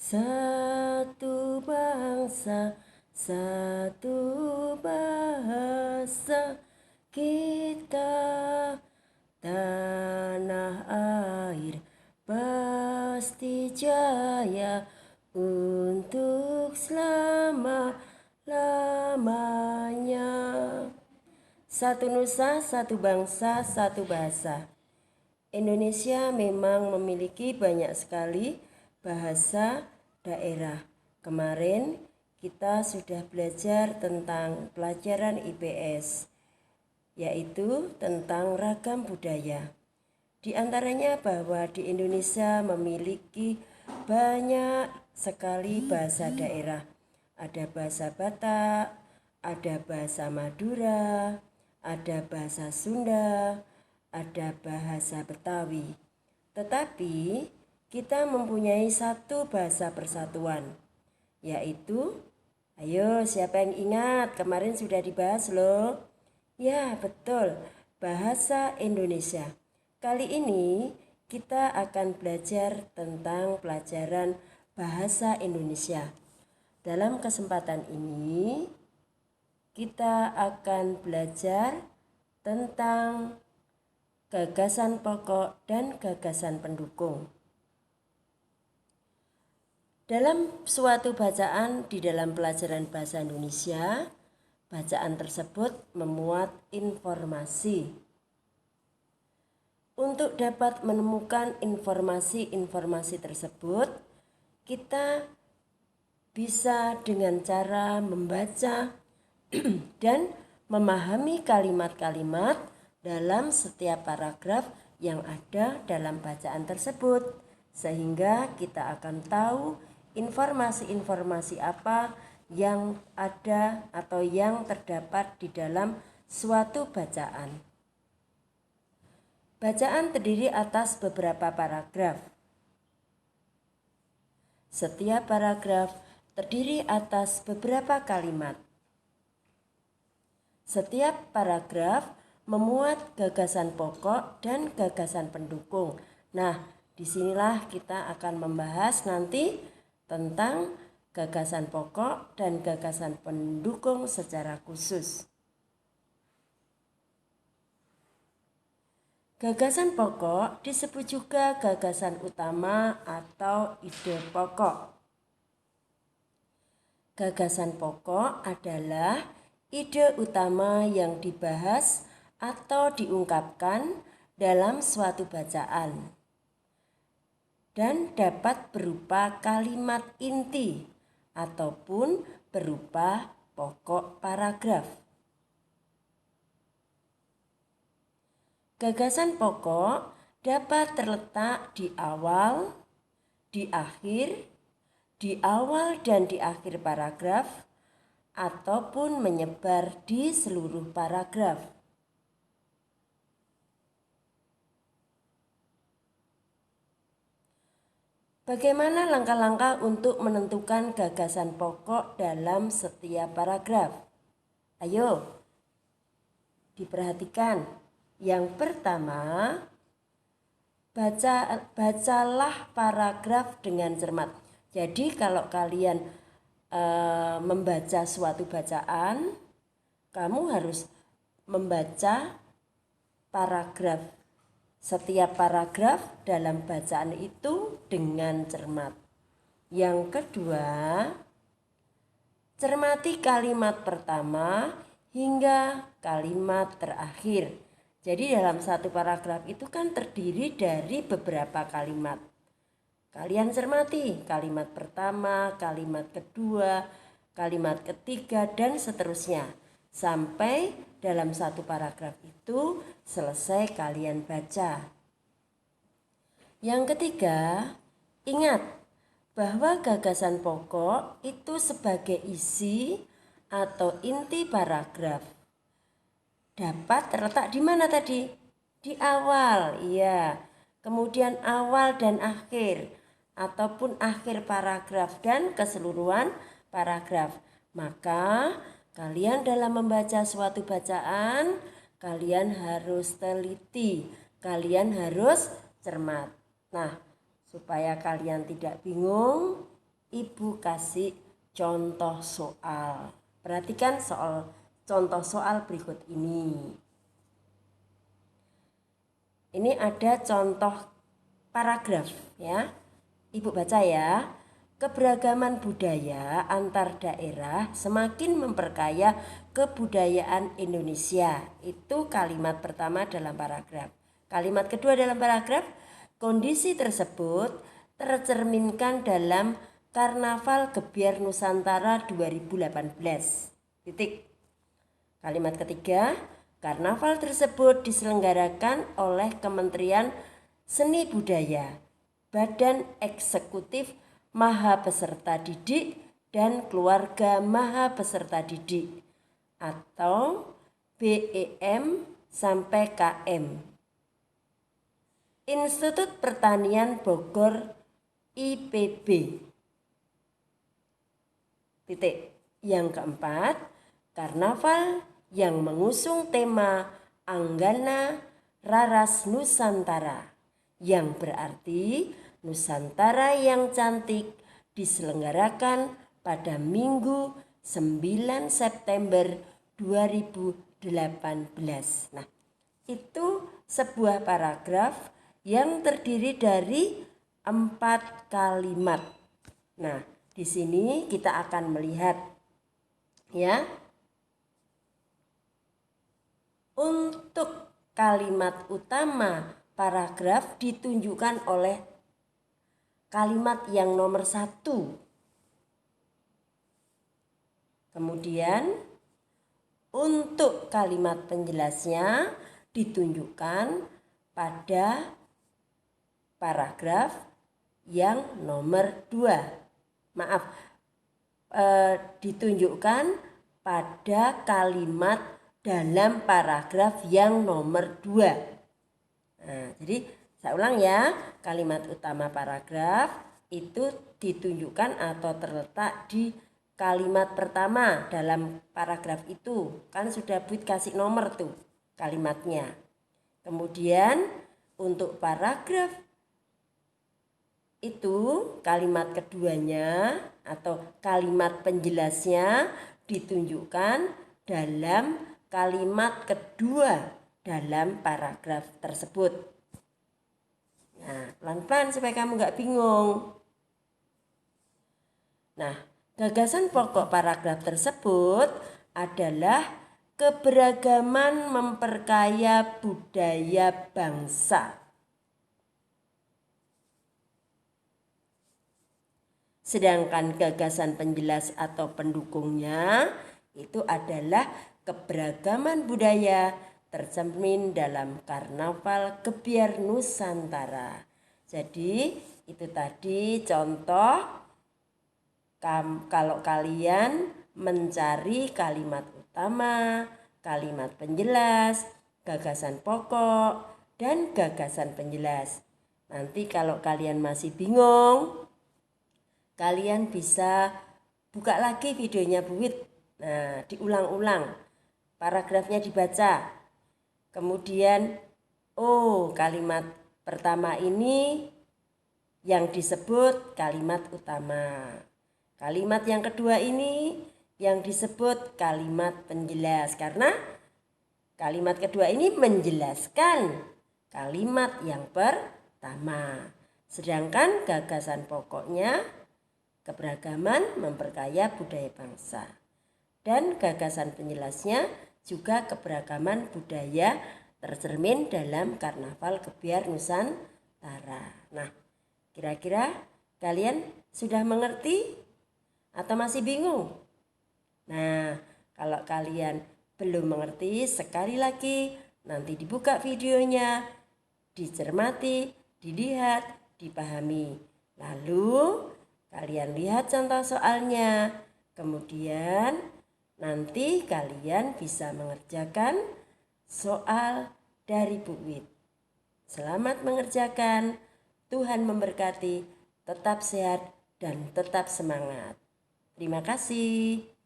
Satu bangsa, satu bahasa, kita tanah air pasti jaya untuk selama-lamanya. Satu nusa, satu bangsa, satu bahasa. Indonesia memang memiliki banyak sekali bahasa daerah. Kemarin kita sudah belajar tentang pelajaran IPS, yaitu tentang ragam budaya. Di antaranya bahwa di Indonesia memiliki banyak sekali bahasa daerah. Ada bahasa Batak, ada bahasa Madura, ada bahasa Sunda, ada bahasa Betawi. Tetapi kita mempunyai satu bahasa persatuan, yaitu, ayo siapa yang ingat, kemarin sudah dibahas loh. Ya betul, bahasa Indonesia. Kali ini kita akan belajar tentang pelajaran bahasa Indonesia. Dalam kesempatan ini kita akan belajar tentang gagasan pokok dan gagasan pendukung. Dalam suatu bacaan di dalam pelajaran bahasa Indonesia, bacaan tersebut memuat informasi. Untuk dapat menemukan informasi-informasi tersebut, kita bisa dengan cara membaca dan memahami kalimat-kalimat dalam setiap paragraf yang ada dalam bacaan tersebut, sehingga kita akan tahu informasi-informasi apa yang ada atau yang terdapat di dalam suatu bacaan. Bacaan terdiri atas beberapa paragraf. Setiap paragraf terdiri atas beberapa kalimat. Setiap paragraf memuat gagasan pokok dan gagasan pendukung. Nah, disinilah kita akan membahas nanti tentang gagasan pokok dan gagasan pendukung secara khusus. Gagasan pokok disebut juga gagasan utama atau ide pokok. Gagasan pokok adalah ide utama yang dibahas atau diungkapkan dalam suatu bacaan dan dapat berupa kalimat inti ataupun berupa pokok paragraf. Gagasan pokok dapat terletak di awal, di akhir, di awal dan di akhir paragraf, ataupun menyebar di seluruh paragraf. Bagaimana langkah-langkah untuk menentukan gagasan pokok dalam setiap paragraf? Ayo, diperhatikan. Yang pertama, bacalah paragraf dengan cermat. Jadi kalau kalian membaca suatu bacaan, kamu harus membaca paragraf. Setiap paragraf dalam bacaan itu dengan cermat. Yang kedua, cermati kalimat pertama hingga kalimat terakhir. Jadi dalam satu paragraf itu kan terdiri dari beberapa kalimat. Kalian cermati kalimat pertama, kalimat kedua, kalimat ketiga, dan seterusnya. Sampai dalam satu paragraf itu selesai kalian baca. Yang ketiga, ingat bahwa gagasan pokok itu sebagai isi atau inti paragraf dapat terletak di mana tadi? Di awal, iya. Kemudian awal dan akhir, ataupun akhir paragraf dan keseluruhan paragraf. Maka kalian dalam membaca suatu bacaan, kalian harus teliti, kalian harus cermat. Nah, supaya kalian tidak bingung, Ibu kasih contoh soal. Perhatikan contoh soal berikut ini. Ini ada contoh paragraf ya. Ibu baca ya. Keberagaman budaya antar daerah semakin memperkaya kebudayaan Indonesia. Itu kalimat pertama dalam paragraf. Kalimat kedua dalam paragraf, kondisi tersebut tercerminkan dalam Karnaval Gebyar Nusantara 2018. Titik. Kalimat ketiga, karnaval tersebut diselenggarakan oleh Kementerian Seni Budaya, Badan Eksekutif Maha Peserta Didik dan Keluarga Maha Peserta Didik atau BEM sampai KM. Institut Pertanian Bogor IPB. Titik. Yang keempat, karnaval yang mengusung tema Anggana Raras Nusantara, yang berarti Nusantara yang cantik, diselenggarakan pada Minggu 9 September 2018. Nah, itu sebuah paragraf yang terdiri dari 4 kalimat. Nah, di sini kita akan melihat ya. Untuk kalimat utama paragraf ditunjukkan oleh kalimat yang nomor 1. Kemudian untuk kalimat penjelasnya ditunjukkan pada paragraf yang nomor 2. Maaf, ditunjukkan pada kalimat dalam paragraf yang nomor 2. Nah, jadi saya ulang ya, kalimat utama paragraf itu ditunjukkan atau terletak di kalimat pertama dalam paragraf itu. Kan sudah Bud kasih nomor tuh kalimatnya. Kemudian untuk paragraf itu kalimat keduanya atau kalimat penjelasnya ditunjukkan dalam kalimat kedua dalam paragraf tersebut. Nah, pelan-pelan supaya kamu nggak bingung. Nah, gagasan pokok paragraf tersebut adalah keberagaman memperkaya budaya bangsa. Sedangkan gagasan penjelas atau pendukungnya itu adalah keberagaman budaya tercermin dalam Karnaval Gebyar Nusantara. Jadi itu tadi contoh kalau kalian mencari kalimat utama, kalimat penjelas, gagasan pokok, dan gagasan penjelas. Nanti kalau kalian masih bingung, kalian bisa buka lagi videonya Bu Wit. Nah, diulang-ulang, paragrafnya dibaca. Kemudian, oh kalimat pertama ini yang disebut kalimat utama. Kalimat yang kedua ini yang disebut kalimat penjelas. Karena kalimat kedua ini menjelaskan kalimat yang pertama. Sedangkan gagasan pokoknya keberagaman memperkaya budaya bangsa. Dan gagasan penjelasnya juga keberagaman budaya tercermin dalam Karnaval Gebyar Nusantara. Nah, kira-kira kalian sudah mengerti atau masih bingung? Nah, kalau kalian belum mengerti, sekali lagi nanti dibuka videonya, dicermati, dilihat, dipahami. Lalu kalian lihat contoh soalnya. Kemudian nanti kalian bisa mengerjakan soal dari Bu Wit. Selamat mengerjakan. Tuhan memberkati. Tetap sehat dan tetap semangat. Terima kasih.